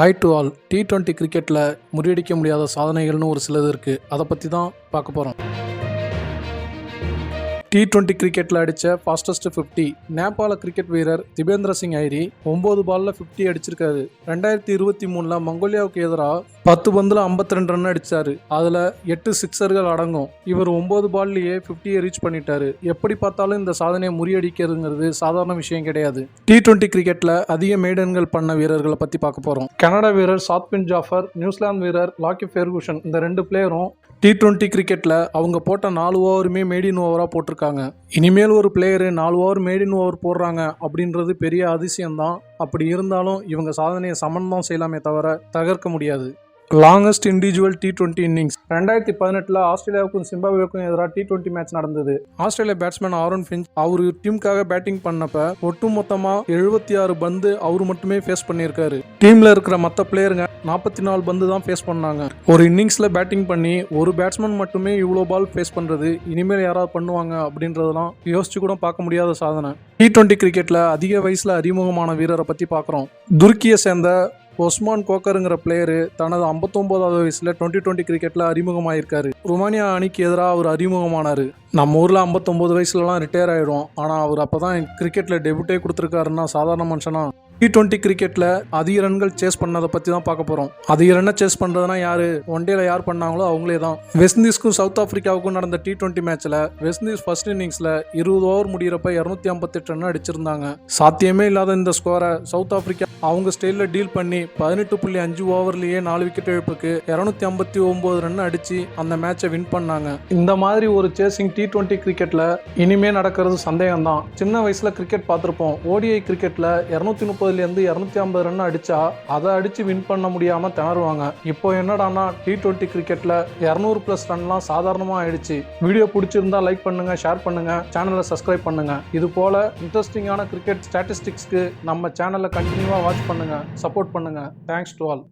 Hi to all. T20 கிரிக்கெட்டில் முறியடிக்க முடியாத சாதனைகள்னு ஒரு சிலது இருக்குது. அதை பற்றி தான் பார்க்க போகிறோம். T20 கிரிக்கெட்டில் அடித்த ஃபாஸ்டஸ்ட் 50 நேபாள கிரிக்கெட் வீரர் திபேந்திர சிங் ஐரி 9 பாலில் 50 அடிச்சிருக்காரு. 2023 மங்கோலியாவுக்கு எதிராக 10 பந்தில் 52 ரன் அடித்தார். அதில் 8 சிக்ஸர்கள் அடங்கும். இவர் 9 பால்லையே 50 ரீச் பண்ணிட்டாரு. எப்படி பார்த்தாலும் இந்த சாதனையை முறியடிக்கிறதுங்கிறது சாதாரண விஷயம் கிடையாது. T20 கிரிக்கெட்டில் அதிக மெய்டன்கள் பண்ண வீரர்களை பற்றி பார்க்க போகிறோம். கனடா வீரர் சாத்வின் ஜாஃபர், நியூசிலாந்து வீரர் லாக்கி ஃபெர்குசன், இந்த 2 பிளேயரும் T20 கிரிக்கெட்டில் அவங்க போட்ட 4 ஓவருமே மேடின் ஓவராக போட்டிருக்காங்க. இனிமேல் ஒரு பிளேயரு 4 ஓவர் மேடின் ஓவர் போடுறாங்க அப்படின்றது பெரிய அதிசயம்தான். அப்படி இருந்தாலும் இவங்க சாதனையை சமன்தான் செய்யலாமே தவிர தகர்க்க முடியாது. லாங்கஸ்ட் இண்டிவிஜுவல் T20 இன்னிங்ஸ் 2018 ஆஸ்திரேலியாவுக்கும் சிம்பாப்வேக்கும் எதிராக T20 மேட்ச் நடந்தது. ஆஸ்திரேலியா பேட்ஸ்மேன் ஆரோன் ஃபின்ச் அவர் டீமுக்காக பேட்டிங் பண்ணப்ப ஒட்டுமொத்தமாக 76 பந்து அவர் மட்டுமே ஃபேஸ் பண்ணியிருக்காரு. டீமில் இருக்கிற மற்ற பிளேயருங்க 44 பந்து தான் ஃபேஸ் பண்ணாங்க. ஒரு இன்னிங்ஸில் பேட்டிங் பண்ணி ஒரு பேட்ஸ்மேன் மட்டுமே இவ்வளோ பால் ஃபேஸ் பண்ணுறது இனிமேல் யாராவது பண்ணுவாங்க அப்படின்றதெல்லாம் யோசிச்சு கூட பார்க்க முடியாத சாதனை. T20 கிரிக்கெட்டில் அதிக வயசில் அறிமுகமான வீரரை பற்றி பார்க்குறோம். துருக்கியை சேர்ந்த ஒஸ்மான் கோக்கருங்கிற பிளேயரு தனது 59வது வயசில் 2020 கிரிக்கெட்டில் அறிமுகமாயிருக்காரு. ருமானியா அணிக்கு எதிராக அவர் அறிமுகமானார். நம்ம ஊரில் 59 வயசுலலாம் ரிட்டையர் ஆகிடும். ஆனால் அவர் அப்போ தான் கிரிக்கெட்டில் டெபியூட்டே கொடுத்துருக்காருன்னா சாதாரண மனுஷனா? T20 கிரிக்கெட்டில் அதிக ரன்கள் சேஸ் பண்ணதை பற்றி தான் பார்க்க போகிறோம். அதிக ரன்னை சேஸ் பண்ணுறதுனா யார்? ஒன்டேல யார் பண்ணாங்களோ அவங்களே தான். வெஸ்ட் இண்டீஸ்க்கும் சவுத் ஆஃப்ரிக்காவுக்கும் நடந்த T20 மேட்ச்சில் வெஸ்ட் இண்டீஸ் ஃபர்ஸ்ட் இன்னிங்ஸில் 20 ஓவர் முடிகிறப்ப 258 ரன் அடிச்சிருந்தாங்க. சாத்தியமே இல்லாத இந்த ஸ்கோரை சவுத் ஆஃப்ரிக்கா அவங்க ஸ்டைலில் டீல் பண்ணி 18.5 ஓவர்லேயே 4 விக்கெட் இழப்புக்கு 259 ரன் அடித்து அந்த மேட்சை வின் பண்ணாங்க. இந்த மாதிரி ஒரு சேசிங் T20 கிரிக்கெட்டில் இனிமே நடக்கிறது சந்தேகம்தான். சின்ன வயசில் கிரிக்கெட் பார்த்துருப்போம். ODI கிரிக்கெட்டில் 230 250 ரன் அடிச்சா அதை அடிச்சு வின் பண்ண முடியாம திணறுவாங்க. இப்போ என்னடானா T20 கிரிக்கெட்ல 200+ ரன்லாம் சாதாரணமா ஆயிடுச்சு. வீடியோ பிடிச்சிருந்தா லைக் பண்ணுங்க, ஷேர் பண்ணுங்க, சேனலை சப்ஸ்கிரைப் பண்ணுங்க. இது போல இன்ட்ரெஸ்டிங்கான கிரிக்கெட் ஸ்டாட்டிஸ்டிக்ஸ்க்கு நம்ம சேனலை கண்டினியூவா வாட்ச் பண்ணுங்க, சப்போர்ட் பண்ணுங்க. Thanks to all.